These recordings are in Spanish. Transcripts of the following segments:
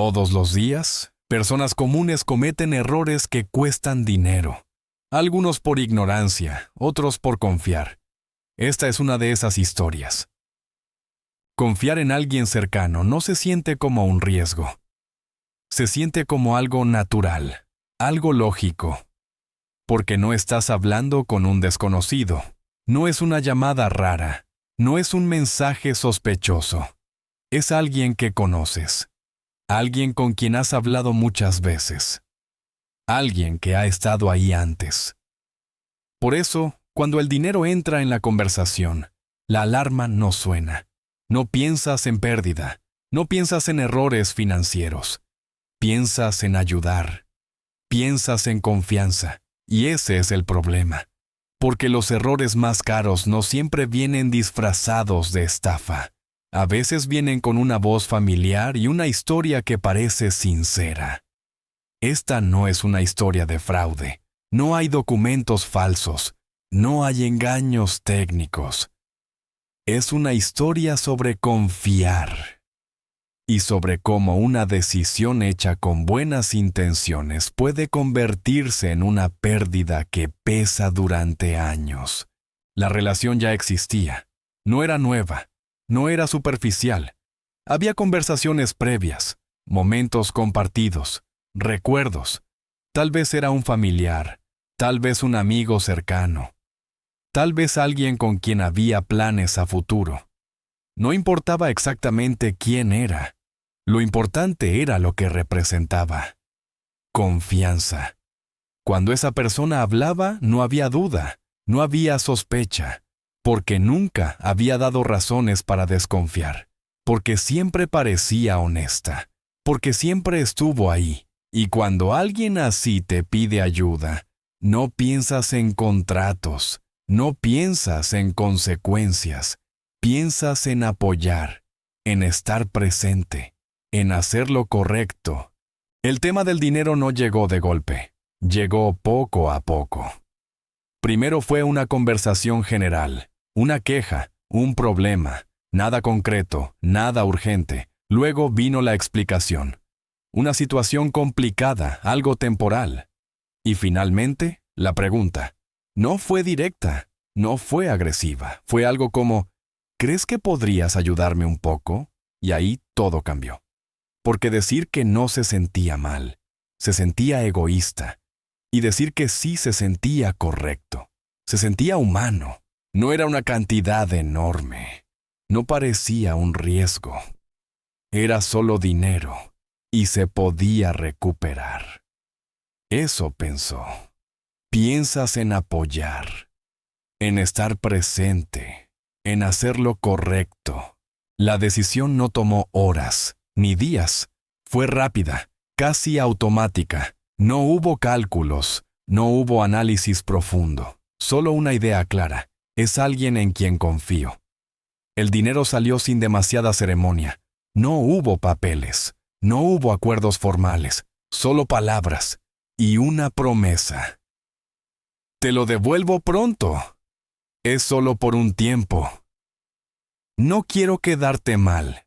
Todos los días, personas comunes cometen errores que cuestan dinero. Algunos por ignorancia, otros por confiar. Esta es una de esas historias. Confiar en alguien cercano no se siente como un riesgo. Se siente como algo natural, algo lógico. Porque no estás hablando con un desconocido. No es una llamada rara. No es un mensaje sospechoso. Es alguien que conoces. Alguien con quien has hablado muchas veces. Alguien que ha estado ahí antes. Por eso, cuando el dinero entra en la conversación, la alarma no suena. No piensas en pérdida. No piensas en errores financieros. Piensas en ayudar. Piensas en confianza. Y ese es el problema. Porque los errores más caros no siempre vienen disfrazados de estafa. A veces vienen con una voz familiar y una historia que parece sincera. Esta no es una historia de fraude. No hay documentos falsos. No hay engaños técnicos. Es una historia sobre confiar. Y sobre cómo una decisión hecha con buenas intenciones puede convertirse en una pérdida que pesa durante años. La relación ya existía. No era nueva. No era superficial. Había conversaciones previas, momentos compartidos, recuerdos. Tal vez era un familiar, tal vez un amigo cercano, tal vez alguien con quien había planes a futuro. No importaba exactamente quién era. Lo importante era lo que representaba. Confianza. Cuando esa persona hablaba, no había duda, no había sospecha. Porque nunca había dado razones para desconfiar, porque siempre parecía honesta, porque siempre estuvo ahí. Y cuando alguien así te pide ayuda, no piensas en contratos, no piensas en consecuencias, piensas en apoyar, en estar presente, en hacer lo correcto. El tema del dinero no llegó de golpe, llegó poco a poco. Primero fue una conversación general. Una queja, un problema, nada concreto, nada urgente. Luego vino la explicación. Una situación complicada, algo temporal. Y finalmente, la pregunta. No fue directa, no fue agresiva. Fue algo como, ¿crees que podrías ayudarme un poco? Y ahí todo cambió. Porque decir que no se sentía mal, se sentía egoísta. Y decir que sí se sentía correcto, se sentía humano. No era una cantidad enorme. No parecía un riesgo. Era solo dinero y se podía recuperar. Eso pensó. Piensas en apoyar, en estar presente, en hacer lo correcto. La decisión no tomó horas ni días. Fue rápida, casi automática. No hubo cálculos, no hubo análisis profundo. Solo una idea clara. Es alguien en quien confío. El dinero salió sin demasiada ceremonia. No hubo papeles. No hubo acuerdos formales. Solo palabras. Y una promesa. Te lo devuelvo pronto. Es solo por un tiempo. No quiero quedarte mal.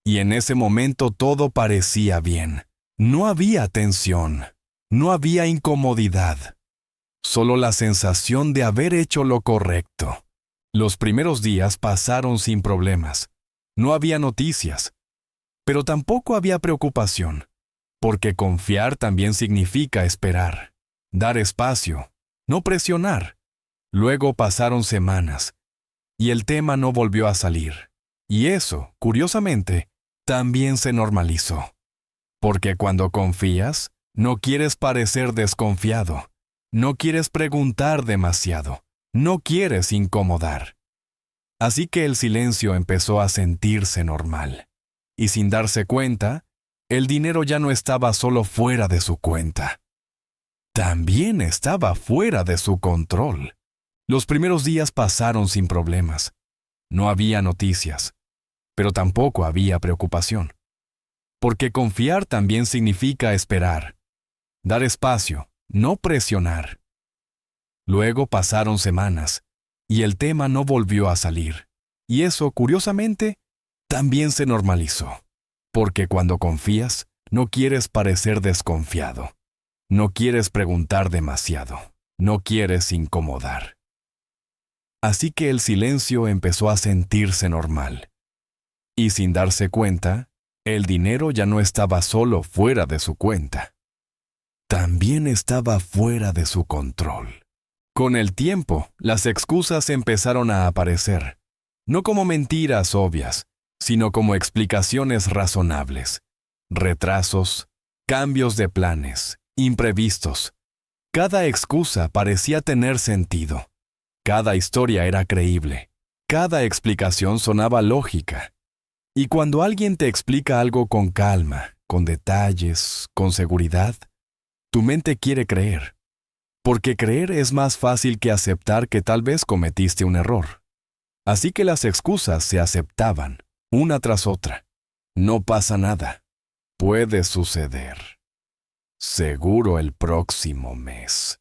Y en ese momento todo parecía bien. No había tensión. No había incomodidad. Solo la sensación de haber hecho lo correcto. Los primeros días pasaron sin problemas. No había noticias. Pero tampoco había preocupación. Porque confiar también significa esperar. Dar espacio. No presionar. Luego pasaron semanas. Y el tema no volvió a salir. Y eso, curiosamente, también se normalizó. Porque cuando confías, no quieres parecer desconfiado. No quieres preguntar demasiado. No quieres incomodar. Así que el silencio empezó a sentirse normal. Y sin darse cuenta, el dinero ya no estaba solo fuera de su cuenta. También estaba fuera de su control. Los primeros días pasaron sin problemas. No había noticias, pero tampoco había preocupación. Porque confiar también significa esperar. Dar espacio. No presionar. Luego pasaron semanas, y el tema no volvió a salir. Y eso, curiosamente, también se normalizó. Porque cuando confías, No quieres parecer desconfiado. No quieres preguntar demasiado. No quieres incomodar. Así que el silencio empezó a sentirse normal. Y sin darse cuenta, el dinero ya no estaba solo fuera de su cuenta. También estaba fuera de su control. Con el tiempo, las excusas empezaron a aparecer, no como mentiras obvias, sino como explicaciones razonables. Retrasos, cambios de planes, imprevistos. Cada excusa parecía tener sentido. Cada historia era creíble. Cada explicación sonaba lógica. Y cuando alguien te explica algo con calma, con detalles, con seguridad, tu mente quiere creer. Porque creer es más fácil que aceptar que tal vez cometiste un error. Así que las excusas se aceptaban, una tras otra. No pasa nada. Puede suceder. Seguro el próximo mes.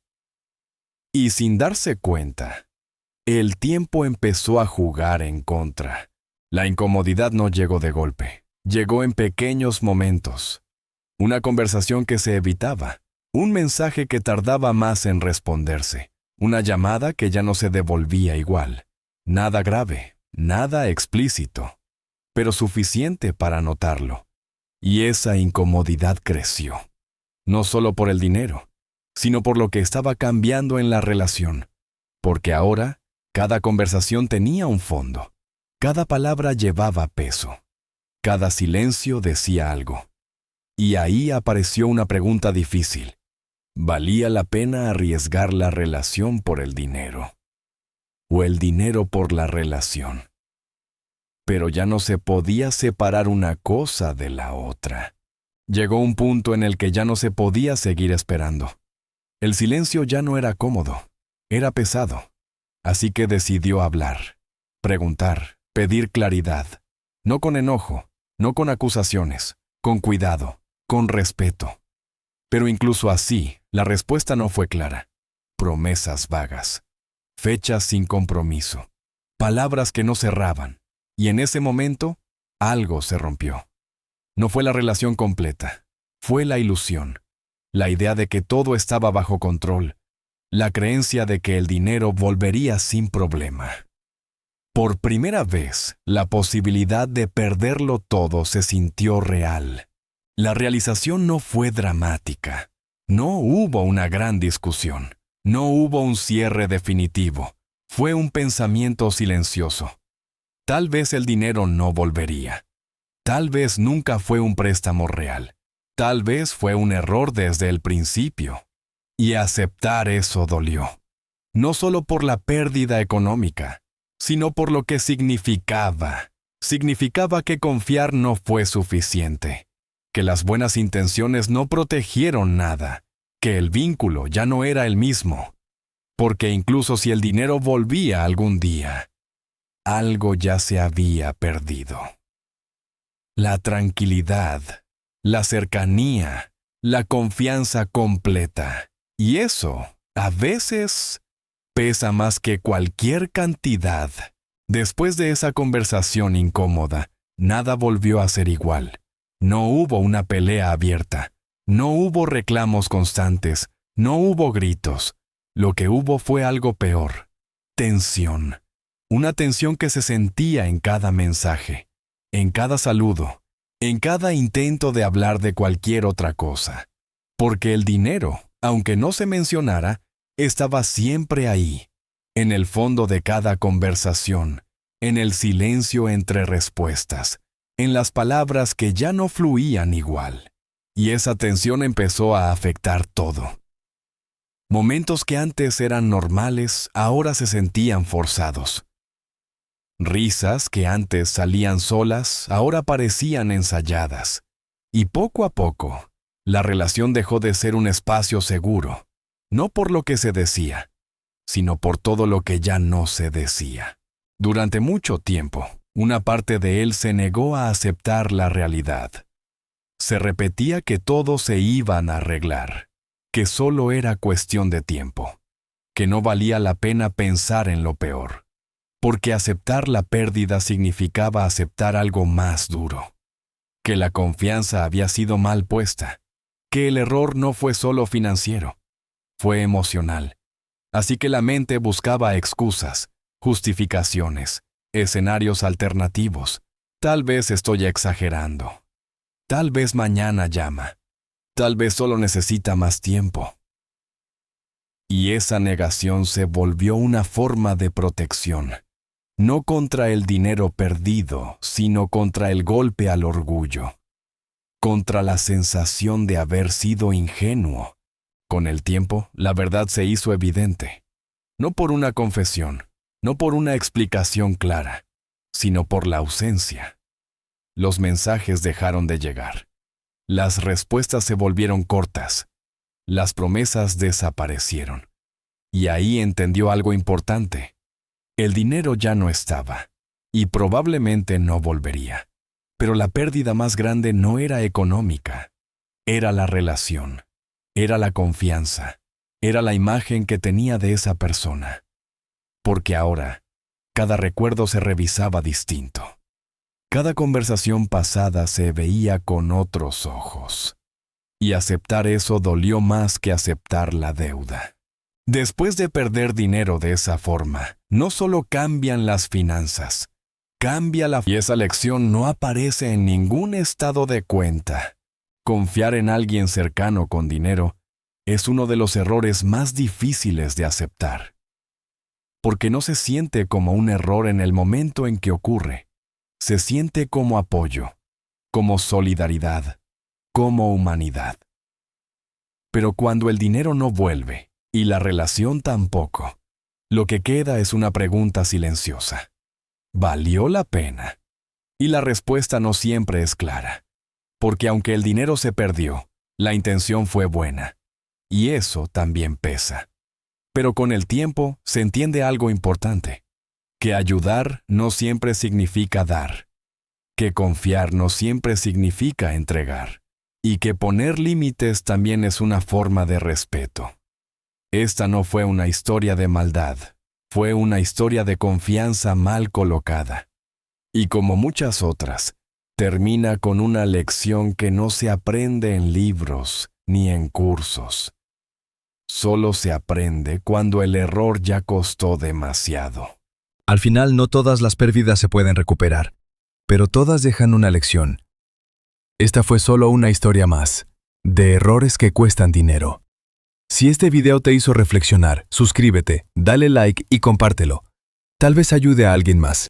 Y sin darse cuenta, el tiempo empezó a jugar en contra. La incomodidad no llegó de golpe. Llegó en pequeños momentos. Una conversación que se evitaba. Un mensaje que tardaba más en responderse. Una llamada que ya no se devolvía igual. Nada grave, nada explícito, pero suficiente para notarlo. Y esa incomodidad creció. No solo por el dinero, sino por lo que estaba cambiando en la relación. Porque ahora, cada conversación tenía un fondo. Cada palabra llevaba peso. Cada silencio decía algo. Y ahí apareció una pregunta difícil. ¿Valía la pena arriesgar la relación por el dinero? ¿O el dinero por la relación? Pero ya no se podía separar una cosa de la otra. Llegó un punto en el que ya no se podía seguir esperando. El silencio ya no era cómodo, era pesado. Así que decidió hablar, preguntar, pedir claridad. No con enojo, no con acusaciones, con cuidado, con respeto. Pero incluso así, la respuesta no fue clara. Promesas vagas, fechas sin compromiso, palabras que no cerraban. Y en ese momento, algo se rompió. No fue la relación completa, fue la ilusión, la idea de que todo estaba bajo control, la creencia de que el dinero volvería sin problema. Por primera vez, la posibilidad de perderlo todo se sintió real. La realización no fue dramática. No hubo una gran discusión. No hubo un cierre definitivo. Fue un pensamiento silencioso. Tal vez el dinero no volvería. Tal vez nunca fue un préstamo real. Tal vez fue un error desde el principio. Y aceptar eso dolió. No solo por la pérdida económica, sino por lo que significaba. Significaba que confiar no fue suficiente, que las buenas intenciones no protegieron nada, que el vínculo ya no era el mismo, porque incluso si el dinero volvía algún día, algo ya se había perdido. La tranquilidad, la cercanía, la confianza completa. Y eso, a veces, pesa más que cualquier cantidad. Después de esa conversación incómoda, nada volvió a ser igual. No hubo una pelea abierta. No hubo reclamos constantes. No hubo gritos. Lo que hubo fue algo peor. Tensión. Una tensión que se sentía en cada mensaje, en cada saludo, en cada intento de hablar de cualquier otra cosa. Porque el dinero, aunque no se mencionara, estaba siempre ahí, en el fondo de cada conversación, en el silencio entre respuestas, en las palabras que ya no fluían igual. Y esa tensión empezó a afectar todo. Momentos que antes eran normales, ahora se sentían forzados. Risas que antes salían solas, ahora parecían ensayadas. Y poco a poco, la relación dejó de ser un espacio seguro, no por lo que se decía, sino por todo lo que ya no se decía. Durante mucho tiempo, una parte de él se negó a aceptar la realidad. Se repetía que todo se iban a arreglar, que solo era cuestión de tiempo, que no valía la pena pensar en lo peor, porque aceptar la pérdida significaba aceptar algo más duro. que la confianza había sido mal puesta, que el error no fue solo financiero, fue emocional. Así que la mente buscaba excusas, justificaciones, escenarios alternativos. Tal vez estoy exagerando. Tal vez mañana llama. Tal vez solo necesita más tiempo. Y esa negación se volvió una forma de protección, no contra el dinero perdido, sino contra el golpe al orgullo, contra la sensación de haber sido ingenuo. Con el tiempo, la verdad se hizo evidente, no por una confesión, no por una explicación clara, sino por la ausencia. Los mensajes dejaron de llegar. Las respuestas se volvieron cortas. Las promesas desaparecieron. Y ahí entendió algo importante. El dinero ya no estaba, y probablemente no volvería. Pero la pérdida más grande no era económica. Era la relación. Era la confianza. Era la imagen que tenía de esa persona. Porque ahora, cada recuerdo se revisaba distinto. Cada conversación pasada se veía con otros ojos. Y aceptar eso dolió más que aceptar la deuda. Después de perder dinero de esa forma, no solo cambian las finanzas, cambia la... Y esa lección no aparece en ningún estado de cuenta. Confiar en alguien cercano con dinero es uno de los errores más difíciles de aceptar. Porque no se siente como un error en el momento en que ocurre. Se siente como apoyo, como solidaridad, como humanidad. Pero cuando el dinero no vuelve, y la relación tampoco, lo que queda es una pregunta silenciosa. ¿Valió la pena? Y la respuesta no siempre es clara, porque aunque el dinero se perdió, la intención fue buena, y eso también pesa. Pero con el tiempo se entiende algo importante, que ayudar no siempre significa dar, que confiar no siempre significa entregar, y que poner límites también es una forma de respeto. Esta no fue una historia de maldad, fue una historia de confianza mal colocada. Y como muchas otras, termina con una lección que no se aprende en libros ni en cursos. Solo se aprende cuando el error ya costó demasiado. Al final, no todas las pérdidas se pueden recuperar, pero todas dejan una lección. Esta fue solo una historia más, de errores que cuestan dinero. Si este video te hizo reflexionar, suscríbete, dale like y compártelo. Tal vez ayude a alguien más.